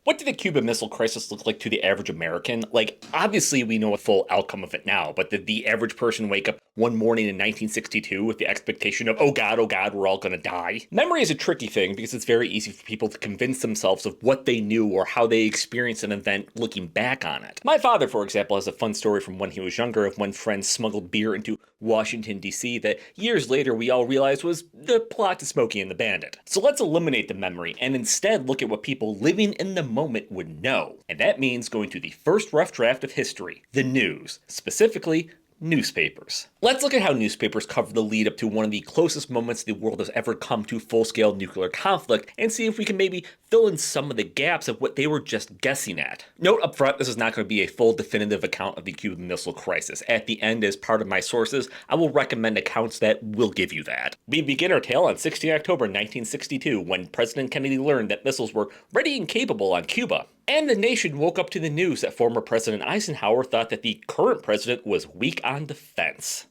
What did the Cuban Missile Crisis look like to the average American? Like, obviously we know a full outcome of it now, but did the average person wake up one morning in 1962 with the expectation of, oh god, we're all gonna die? Memory is a tricky thing because it's very easy for people to convince themselves of what they knew or how they experienced an event looking back on it. My father, for example, has a fun story from when he was younger of when friends smuggled beer into Washington, D.C. that years later we all realized was the plot to Smokey and the Bandit. So let's eliminate the memory and instead look at what people living in the moment would know. And that means going to the first rough draft of history, the news, specifically newspapers. Let's look at how newspapers cover the lead up to one of the closest moments the world has ever come to full-scale nuclear conflict, and see if we can maybe fill in some of the gaps of what they were just guessing at. Note up front, this is not going to be a full definitive account of the Cuban Missile Crisis. At the end, as part of my sources, I will recommend accounts that will give you that. We begin our tale on 16 October 1962, when President Kennedy learned that missiles were ready and capable on Cuba. And the nation woke up to the news that former President Eisenhower thought that the current president was weak on defense.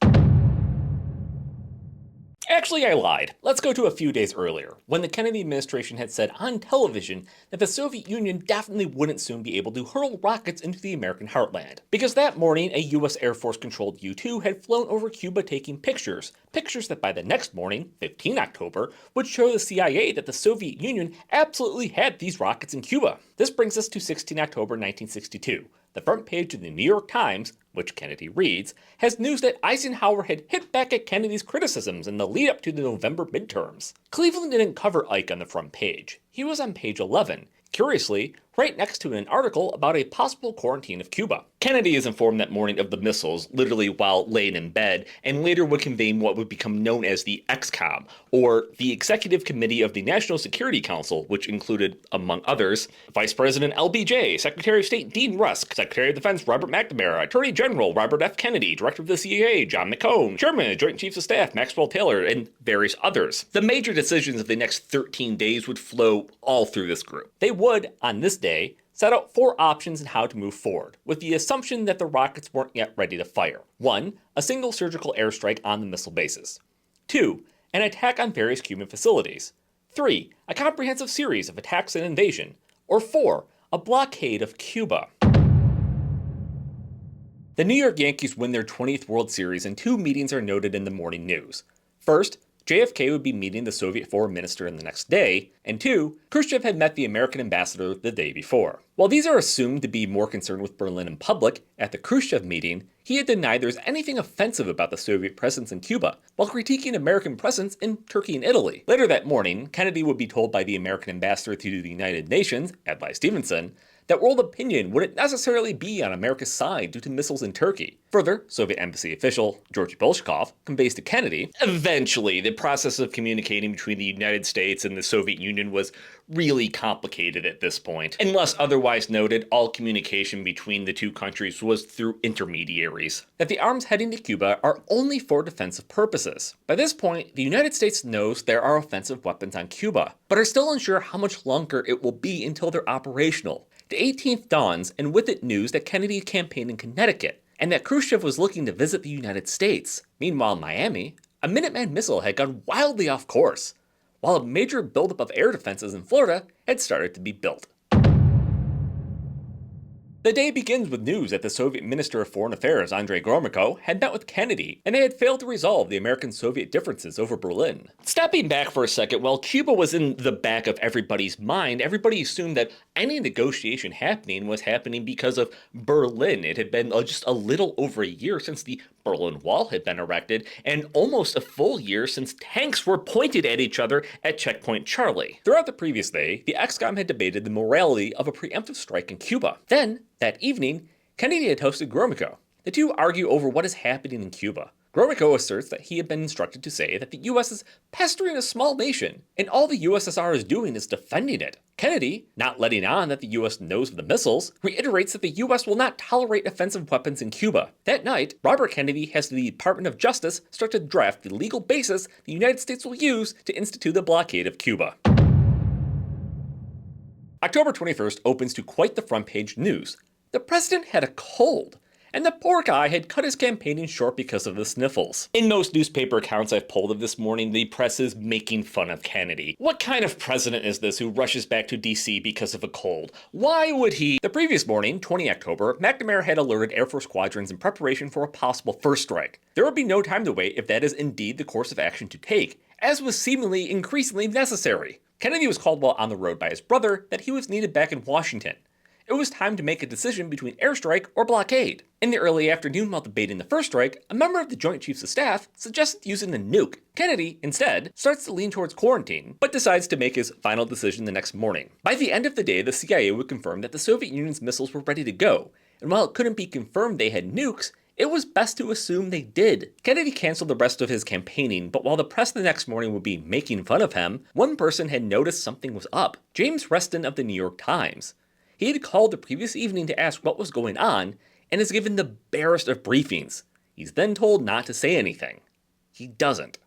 Actually, I lied. Let's go to a few days earlier, when the Kennedy administration had said on television that the Soviet Union definitely wouldn't soon be able to hurl rockets into the American heartland. Because that morning, a US Air Force-controlled U-2 had flown over Cuba taking pictures that by the next morning, 15 October, would show the CIA that the Soviet Union absolutely had these rockets in Cuba. This brings us to 16 October 1962. The front page of the New York Times, which Kennedy reads, has news that Eisenhower had hit back at Kennedy's criticisms in the lead up to the November midterms. Cleveland didn't cover Ike on the front page. He was on page 11, curiously, right next to an article about a possible quarantine of Cuba. Kennedy is informed that morning of the missiles, literally while laying in bed, and later would convene what would become known as the XCOM, or the Executive Committee of the National Security Council, which included, among others, Vice President LBJ, Secretary of State Dean Rusk, Secretary of Defense Robert McNamara, Attorney General Robert F. Kennedy, Director of the CIA John McCone, Chairman of the Joint Chiefs of Staff Maxwell Taylor, and various others. The major decisions of the next 13 days would flow all through this group. They would, on this day, set out 4 options on how to move forward, with the assumption that the rockets weren't yet ready to fire. 1. A single surgical airstrike on the missile bases. 2. An attack on various Cuban facilities. 3. A comprehensive series of attacks and invasion. Or 4. A blockade of Cuba. The New York Yankees win their 20th World Series, and 2 meetings are noted in the morning news. First, JFK would be meeting the Soviet foreign minister in the next day, and 2, Khrushchev had met the American ambassador the day before. While these are assumed to be more concerned with Berlin in public, at the Khrushchev meeting, he had denied there's anything offensive about the Soviet presence in Cuba, while critiquing American presence in Turkey and Italy. Later that morning, Kennedy would be told by the American ambassador to the United Nations, Adlai Stevenson, that world opinion wouldn't necessarily be on America's side due to missiles in Turkey. Further, Soviet embassy official Georgy Bolshakov conveys to Kennedy, eventually the process of communicating between the United States and the Soviet Union was really complicated at this point. Unless otherwise noted, all communication between the two countries was through intermediaries. That the arms heading to Cuba are only for defensive purposes. By this point, the United States knows there are offensive weapons on Cuba, but are still unsure how much longer it will be until they're operational. The 18th dawns, and with it news that Kennedy campaigned in Connecticut, and that Khrushchev was looking to visit the United States. Meanwhile in Miami, a Minuteman missile had gone wildly off course, while a major buildup of air defenses in Florida had started to be built. The day begins with news that the Soviet Minister of Foreign Affairs, Andrei Gromyko, had met with Kennedy, and they had failed to resolve the American-Soviet differences over Berlin. Stepping back for a second, while Cuba was in the back of everybody's mind, everybody assumed that any negotiation happening was happening because of Berlin. It had been just a little over a year since the Berlin Wall had been erected, and almost a full year since tanks were pointed at each other at Checkpoint Charlie. Throughout the previous day, the XCOM had debated the morality of a preemptive strike in Cuba. Then, that evening, Kennedy had hosted Gromyko. The two argue over what is happening in Cuba. Gromyko asserts that he had been instructed to say that the US is pestering a small nation, and all the USSR is doing is defending it. Kennedy, not letting on that the US knows of the missiles, reiterates that the US will not tolerate offensive weapons in Cuba. That night, Robert Kennedy has the Department of Justice start to draft the legal basis the United States will use to institute the blockade of Cuba. October 21st opens to quite the front page news. The president had a cold. and the poor guy had cut his campaigning short because of the sniffles. In most newspaper accounts I've pulled of this morning, the press is making fun of Kennedy. What kind of president is this who rushes back to DC because of a cold? Why would he? The previous morning, 20 October, McNamara had alerted Air Force squadrons in preparation for a possible first strike. There would be no time to wait if that is indeed the course of action to take, as was seemingly increasingly necessary. Kennedy was called while on the road by his brother that he was needed back in Washington. It was time to make a decision between airstrike or blockade. In the early afternoon while debating the first strike, a member of the Joint Chiefs of Staff suggested using a nuke. Kennedy, instead, starts to lean towards quarantine, but decides to make his final decision the next morning. By the end of the day, the CIA would confirm that the Soviet Union's missiles were ready to go, and while it couldn't be confirmed they had nukes, it was best to assume they did. Kennedy canceled the rest of his campaigning, but while the press the next morning would be making fun of him, one person had noticed something was up. James Reston of the New York Times. He had called the previous evening to ask what was going on, and is given the barest of briefings. He's then told not to say anything. He doesn't.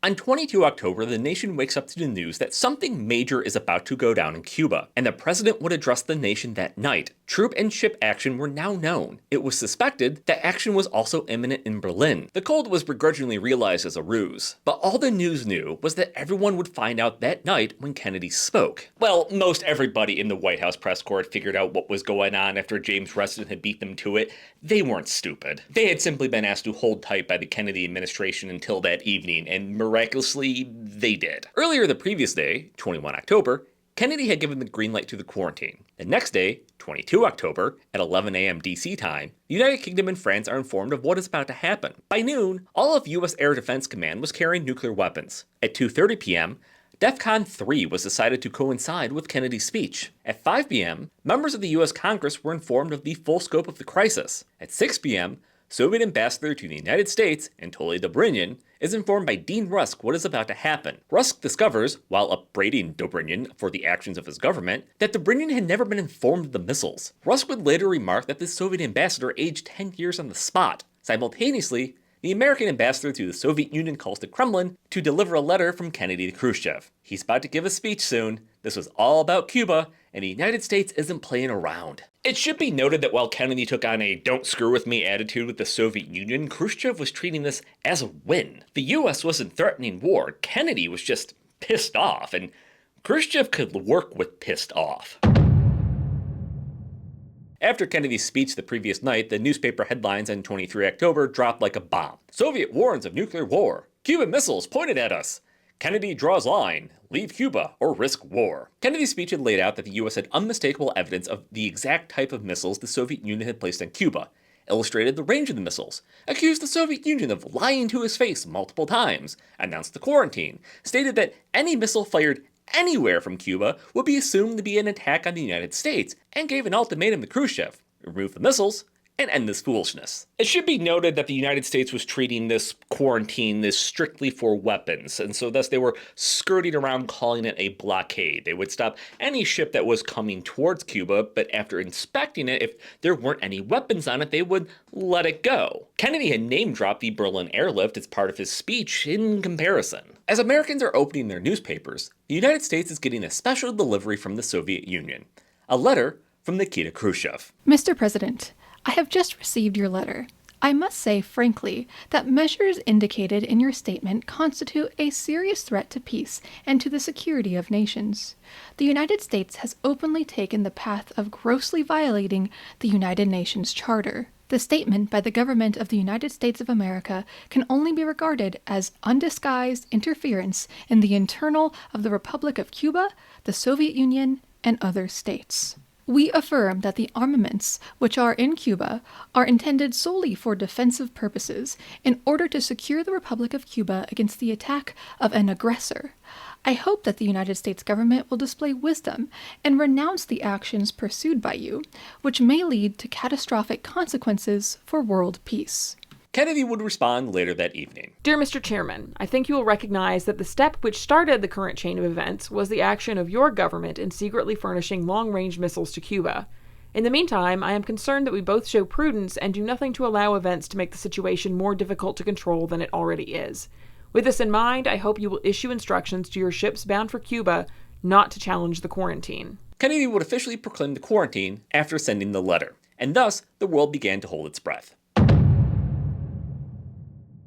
On 22 October, the nation wakes up to the news that something major is about to go down in Cuba, and the president would address the nation that night. Troop and ship action were now known. It was suspected that action was also imminent in Berlin. The cold was begrudgingly realized as a ruse, but all the news knew was that everyone would find out that night when Kennedy spoke. Well, most everybody in the White House press corps figured out what was going on after James Reston had beat them to it. They weren't stupid. They had simply been asked to hold tight by the Kennedy administration until that evening, and miraculously, they did. Earlier the previous day, 21 October, Kennedy had given the green light to the quarantine. The next day, 22 October, at 11 a.m. DC time, the United Kingdom and France are informed of what is about to happen. By noon, all of U.S. Air Defense Command was carrying nuclear weapons. At 2:30 p.m., DEFCON 3 was decided to coincide with Kennedy's speech. At 5 p.m., members of the U.S. Congress were informed of the full scope of the crisis. At 6 p.m., Soviet ambassador to the United States, Anatoly Dobrynin, is informed by Dean Rusk what is about to happen. Rusk discovers, while upbraiding Dobrynin for the actions of his government, that Dobrynin had never been informed of the missiles. Rusk would later remark that the Soviet ambassador aged 10 years on the spot. Simultaneously, the American ambassador to the Soviet Union calls the Kremlin to deliver a letter from Kennedy to Khrushchev. He's about to give a speech soon. This was all about Cuba, and the United States isn't playing around. It should be noted that while Kennedy took on a don't screw with me attitude with the Soviet Union, Khrushchev was treating this as a win. The US wasn't threatening war. Kennedy was just pissed off, and Khrushchev could work with pissed off. After Kennedy's speech the previous night, the newspaper headlines on 23 October dropped like a bomb. Soviet warns of nuclear war. Cuban missiles pointed at us. Kennedy draws line. Leave Cuba or risk war. Kennedy's speech had laid out that the U.S. had unmistakable evidence of the exact type of missiles the Soviet Union had placed on Cuba, illustrated the range of the missiles, accused the Soviet Union of lying to his face multiple times, announced the quarantine, stated that any missile fired anywhere from Cuba would be assumed to be an attack on the United States, and gave an ultimatum to Khrushchev: remove the missiles and end this foolishness. It should be noted that the United States was treating this quarantine as strictly for weapons, and so thus they were skirting around calling it a blockade. They would stop any ship that was coming towards Cuba, but after inspecting it, if there weren't any weapons on it, they would let it go. Kennedy had name-dropped the Berlin airlift as part of his speech in comparison. As Americans are opening their newspapers, the United States is getting a special delivery from the Soviet Union. A letter from Nikita Khrushchev. Mr. President, I have just received your letter. I must say, frankly, that measures indicated in your statement constitute a serious threat to peace and to the security of nations. The United States has openly taken the path of grossly violating the United Nations Charter. The statement by the government of the United States of America can only be regarded as undisguised interference in the internal of the Republic of Cuba, the Soviet Union, and other states. We affirm that the armaments which are in Cuba are intended solely for defensive purposes in order to secure the Republic of Cuba against the attack of an aggressor. I hope that the United States government will display wisdom and renounce the actions pursued by you, which may lead to catastrophic consequences for world peace. Kennedy would respond later that evening. Dear Mr. Chairman, I think you will recognize that the step which started the current chain of events was the action of your government in secretly furnishing long-range missiles to Cuba. In the meantime, I am concerned that we both show prudence and do nothing to allow events to make the situation more difficult to control than it already is. With this in mind, I hope you will issue instructions to your ships bound for Cuba not to challenge the quarantine. Kennedy would officially proclaim the quarantine after sending the letter. and thus the world began to hold its breath.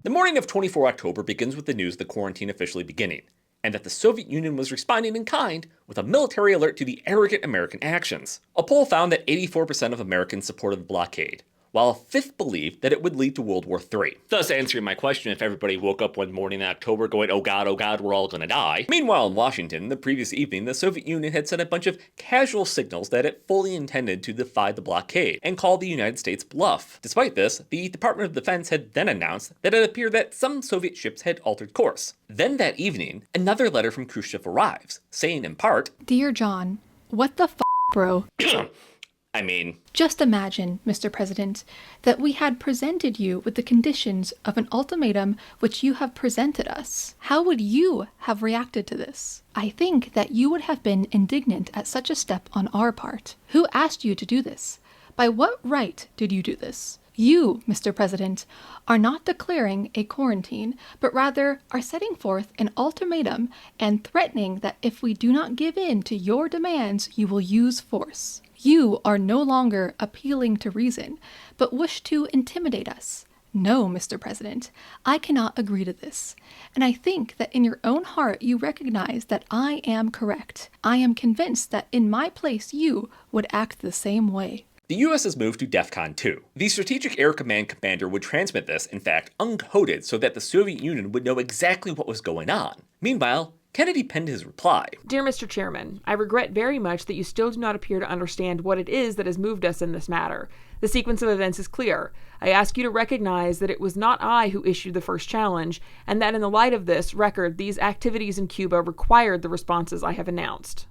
The morning of 24 October begins with the news of the quarantine officially beginning, and that the Soviet Union was responding in kind with a military alert to the arrogant American actions. A poll found that 84% of Americans supported the blockade, while a fifth believed that it would lead to World War III. Thus answering my question if everybody woke up one morning in October going, oh God, we're all gonna die. Meanwhile in Washington, the previous evening, the Soviet Union had sent a bunch of casual signals that it fully intended to defy the blockade, and called the United States bluff. Despite this, the Department of Defense had then announced that it appeared that some Soviet ships had altered course. Then that evening, another letter from Khrushchev arrives, saying in part, Dear John, what the bro? Just imagine, Mr. President, that we had presented you with the conditions of an ultimatum which you have presented us. How would you have reacted to this? I think that you would have been indignant at such a step on our part. Who asked you to do this? By what right did you do this? You, Mr. President, are not declaring a quarantine, but rather are setting forth an ultimatum and threatening that if we do not give in to your demands, you will use force. You are no longer appealing to reason, but wish to intimidate us. No, Mr. President, I cannot agree to this, and I think that in your own heart you recognize that I am correct. I am convinced that in my place you would act the same way. The US has moved to DEFCON 2. The Strategic Air Command commander would transmit this, in fact, uncoded so that the Soviet Union would know exactly what was going on. Meanwhile, Kennedy penned his reply. Dear Mr. Chairman, I regret very much that you still do not appear to understand what it is that has moved us in this matter. The sequence of events is clear. I ask you to recognize that it was not I who issued the first challenge, and that in the light of this record, these activities in Cuba required the responses I have announced.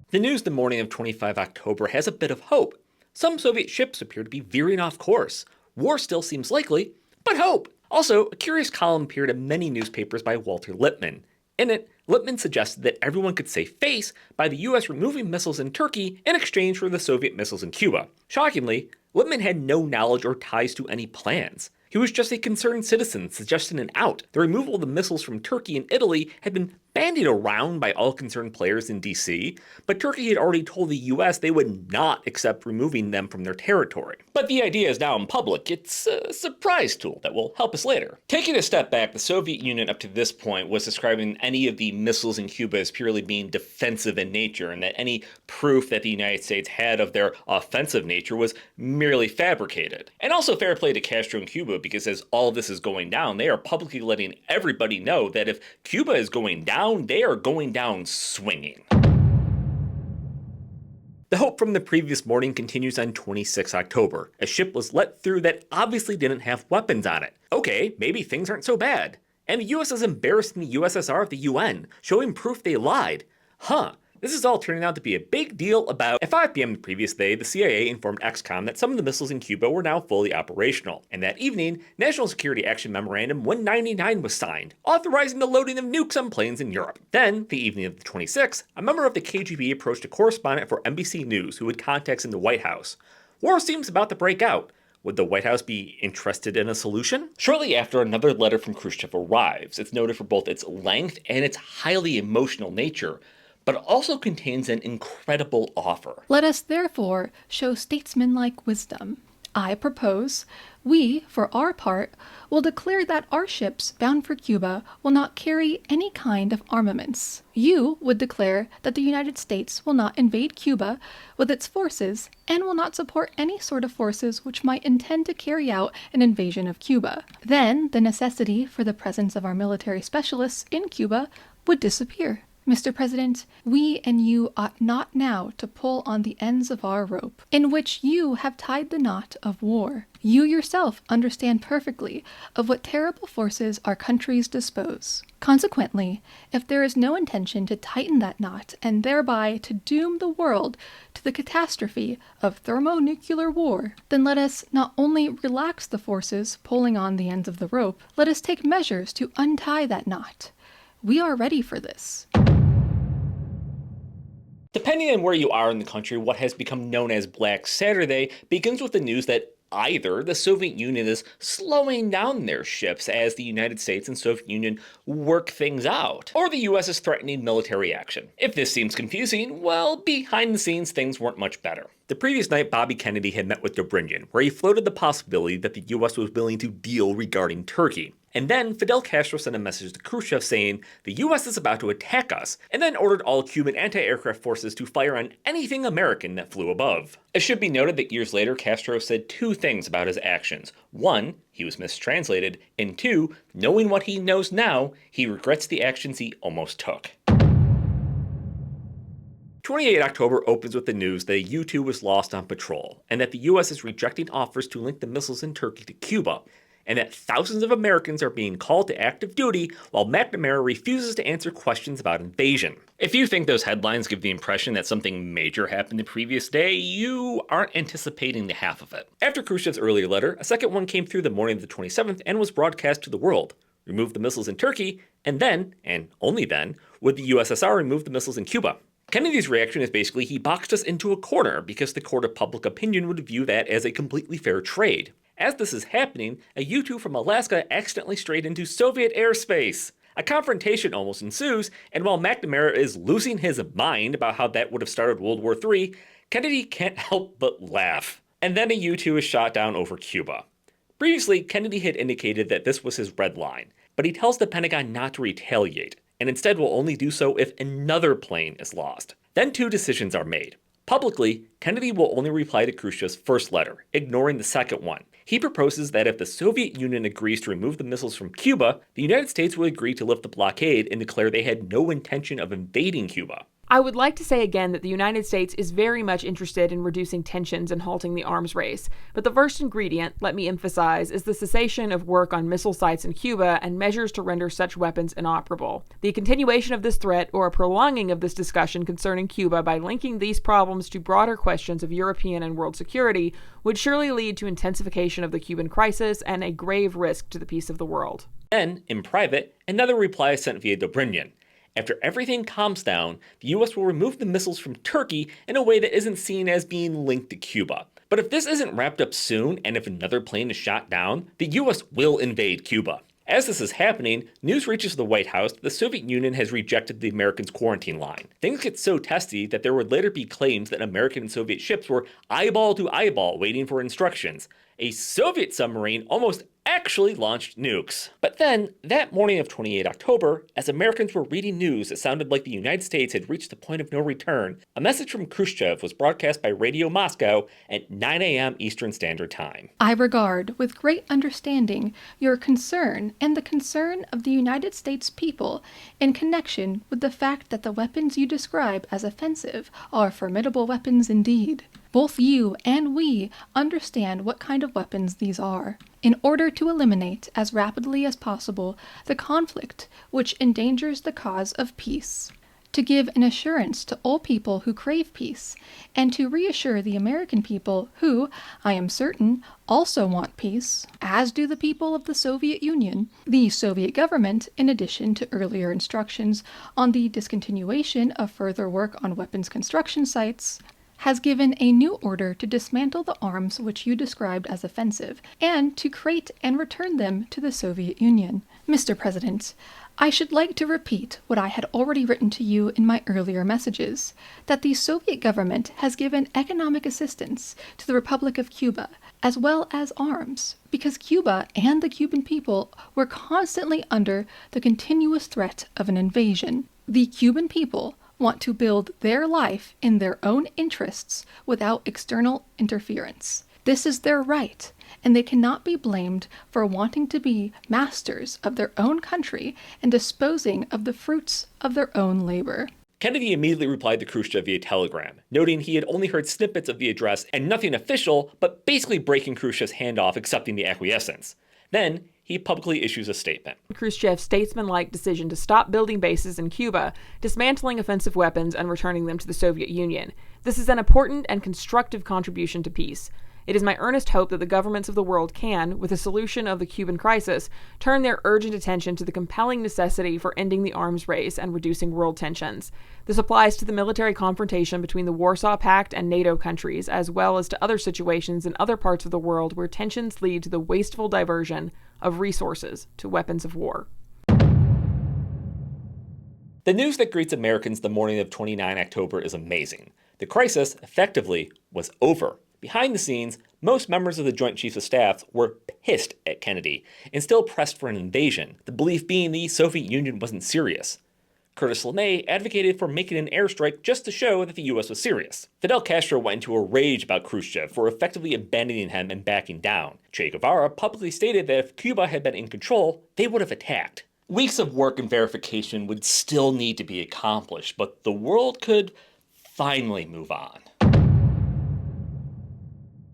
The news the morning of 25 October has a bit of hope. Some Soviet ships appear to be veering off course. War still seems likely, but hope! Also, a curious column appeared in many newspapers by Walter Lippmann. In it, Lippmann suggested that everyone could save face by the US removing missiles in Turkey in exchange for the Soviet missiles in Cuba. Shockingly, Lippmann had no knowledge or ties to any plans. He was just a concerned citizen suggesting an out. The removal of the missiles from Turkey and Italy had been bandied around by all concerned players in DC, but Turkey had already told the US they would not accept removing them from their territory. But the idea is now in public. It's a surprise tool that will help us later. Taking a step back, the Soviet Union up to this point was describing any of the missiles in Cuba as purely being defensive in nature, and that any proof that the United States had of their offensive nature was merely fabricated. And also fair play to Castro and Cuba, because as all this is going down, they are publicly letting everybody know that if Cuba is going down, they are going down swinging. The hope from the previous morning continues on 26 October. A ship was let through that obviously didn't have weapons on it. Okay, maybe things aren't so bad. And the US is embarrassing the USSR at the UN, showing proof they lied. This is all turning out to be a big deal. About at 5 p.m. the previous day, the CIA informed XCOM that some of the missiles in Cuba were now fully operational. And that evening, National Security Action Memorandum 199 was signed, authorizing the loading of nukes on planes in Europe. Then, the evening of the 26th, a member of the KGB approached a correspondent for NBC News who had contacts in the White House. War seems about to break out. Would the White House be interested in a solution? Shortly after, another letter from Khrushchev arrives. It's noted for both its length and its highly emotional nature, but it also contains an incredible offer. Let us therefore show statesmanlike wisdom. I propose, we, for our part, will declare that our ships bound for Cuba will not carry any kind of armaments. You would declare that the United States will not invade Cuba with its forces and will not support any sort of forces which might intend to carry out an invasion of Cuba. Then the necessity for the presence of our military specialists in Cuba would disappear. Mr. President, we and you ought not now to pull on the ends of our rope, in which you have tied the knot of war. You yourself understand perfectly of what terrible forces our countries dispose. Consequently, if there is no intention to tighten that knot and thereby to doom the world to the catastrophe of thermonuclear war, then let us not only relax the forces pulling on the ends of the rope, let us take measures to untie that knot. We are ready for this. Depending on where you are in the country, what has become known as Black Saturday begins with the news that either the Soviet Union is slowing down their ships as the United States and Soviet Union work things out, or the US is threatening military action. If this seems confusing, well, behind the scenes things weren't much better. The previous night, Bobby Kennedy had met with Dobrynin, where he floated the possibility that the US was willing to deal regarding Turkey. And then Fidel Castro sent a message to Khrushchev saying, the US is about to attack us, and then ordered all Cuban anti-aircraft forces to fire on anything American that flew above. It should be noted that years later, Castro said two things about his actions. One, he was mistranslated, and two, knowing what he knows now, he regrets the actions he almost took. 28 October opens with the news that a U-2 was lost on patrol, and that the US is rejecting offers to link the missiles in Turkey to Cuba, and that thousands of Americans are being called to active duty while McNamara refuses to answer questions about invasion. If you think those headlines give the impression that something major happened the previous day, you aren't anticipating the half of it. After Khrushchev's earlier letter, a second one came through the morning of the 27th and was broadcast to the world. Remove the missiles in Turkey, and then, and only then, would the USSR remove the missiles in Cuba. Kennedy's reaction is basically he boxed us into a corner because the court of public opinion would view that as a completely fair trade. As this is happening, a U-2 from Alaska accidentally strayed into Soviet airspace. A confrontation almost ensues, and while McNamara is losing his mind about how that would have started World War III, Kennedy can't help but laugh. And then a U-2 is shot down over Cuba. Previously, Kennedy had indicated that this was his red line, but he tells the Pentagon not to retaliate, and instead will only do so if another plane is lost. Then two decisions are made. Publicly, Kennedy will only reply to Khrushchev's first letter, ignoring the second one. He proposes that if the Soviet Union agrees to remove the missiles from Cuba, the United States will agree to lift the blockade and declare they had no intention of invading Cuba. I would like to say again that the United States is very much interested in reducing tensions and halting the arms race, but the first ingredient, let me emphasize, is the cessation of work on missile sites in Cuba and measures to render such weapons inoperable. The continuation of this threat, or a prolonging of this discussion concerning Cuba by linking these problems to broader questions of European and world security, would surely lead to intensification of the Cuban crisis and a grave risk to the peace of the world. Then, in private, another reply is sent via Dobrynin. After everything calms down, the US will remove the missiles from Turkey in a way that isn't seen as being linked to Cuba. But if this isn't wrapped up soon, and if another plane is shot down, the US will invade Cuba. As this is happening, news reaches the White House that the Soviet Union has rejected the Americans' quarantine line. Things get so testy that there would later be claims that American and Soviet ships were eyeball to eyeball waiting for instructions. A Soviet submarine almost actually launched nukes. But then, that morning of 28 October, as Americans were reading news that sounded like the United States had reached the point of no return, a message from Khrushchev was broadcast by Radio Moscow at 9 a.m. Eastern Standard Time. I regard with great understanding your concern and the concern of the United States people in connection with the fact that the weapons you describe as offensive are formidable weapons indeed. Both you and we understand what kind of weapons these are. In order to eliminate as rapidly as possible the conflict which endangers the cause of peace, to give an assurance to all people who crave peace, and to reassure the American people who, I am certain, also want peace, as do the people of the Soviet Union, the Soviet government, in addition to earlier instructions on the discontinuation of further work on weapons construction sites, has given a new order to dismantle the arms which you described as offensive, and to crate and return them to the Soviet Union. Mr. President, I should like to repeat what I had already written to you in my earlier messages, that the Soviet government has given economic assistance to the Republic of Cuba, as well as arms, because Cuba and the Cuban people were constantly under the continuous threat of an invasion. The Cuban people want to build their life in their own interests without external interference. This is their right, and they cannot be blamed for wanting to be masters of their own country and disposing of the fruits of their own labor. Kennedy immediately replied to Khrushchev via telegram, noting he had only heard snippets of the address and nothing official, but basically breaking Khrushchev's hand off accepting the acquiescence. Then, he publicly issues a statement. Khrushchev's statesmanlike decision to stop building bases in Cuba, dismantling offensive weapons, and returning them to the Soviet Union. This is an important and constructive contribution to peace. It is my earnest hope that the governments of the world can, with a solution of the Cuban crisis, turn their urgent attention to the compelling necessity for ending the arms race and reducing world tensions. This applies to the military confrontation between the Warsaw Pact and NATO countries, as well as to other situations in other parts of the world where tensions lead to the wasteful diversion of resources to weapons of war. The news that greets Americans the morning of 29 October is amazing. The crisis, effectively, was over. Behind the scenes, most members of the Joint Chiefs of Staff were pissed at Kennedy and still pressed for an invasion, the belief being the Soviet Union wasn't serious. Curtis LeMay advocated for making an airstrike just to show that the US was serious. Fidel Castro went into a rage about Khrushchev for effectively abandoning him and backing down. Che Guevara publicly stated that if Cuba had been in control, they would have attacked. Weeks of work and verification would still need to be accomplished, but the world could finally move on.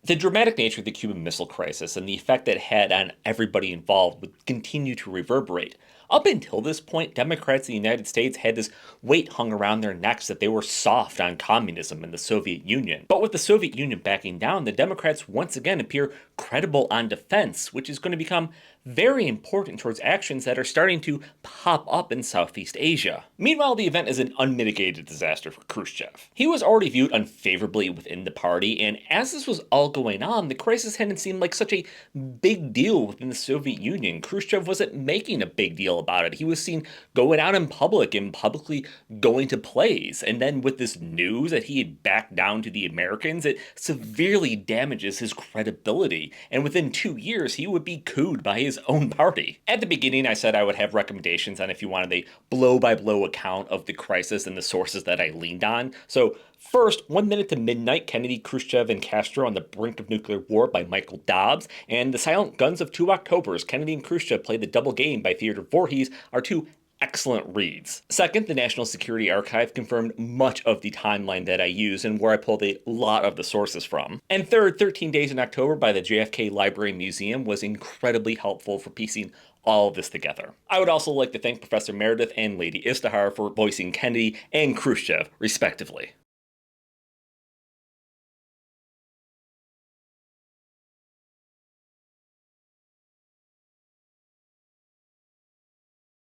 The dramatic nature of the Cuban Missile Crisis and the effect it had on everybody involved would continue to reverberate. Up until this point, Democrats in the United States had this weight hung around their necks that they were soft on communism and the Soviet Union. But with the Soviet Union backing down, the Democrats once again appear credible on defense, which is going to become very important towards actions that are starting to pop up in Southeast Asia. Meanwhile, the event is an unmitigated disaster for Khrushchev. He was already viewed unfavorably within the party, and as this was all going on, the crisis hadn't seemed like such a big deal within the Soviet Union. Khrushchev wasn't making a big deal about it. He was seen going out in public and publicly going to plays. And then with this news that he had backed down to the Americans, it severely damages his credibility. And within 2 years, he would be cooed by his own party. At the beginning, I said I would have recommendations on if you wanted a blow-by-blow account of the crisis and the sources that I leaned on. So first, 1 Minute to Midnight, Kennedy, Khrushchev, and Castro on the Brink of Nuclear War by Michael Dobbs, and The Silent Guns of 2 Octobers, Kennedy and Khrushchev Played the Double Game by Theodore Voorhees are two excellent reads. Second, the National Security Archive confirmed much of the timeline that I use and where I pulled a lot of the sources from. And third, 13 Days in October by the JFK Library Museum was incredibly helpful for piecing all of this together. I would also like to thank Professor Meredith and Lady Istihar for voicing Kennedy and Khrushchev, respectively.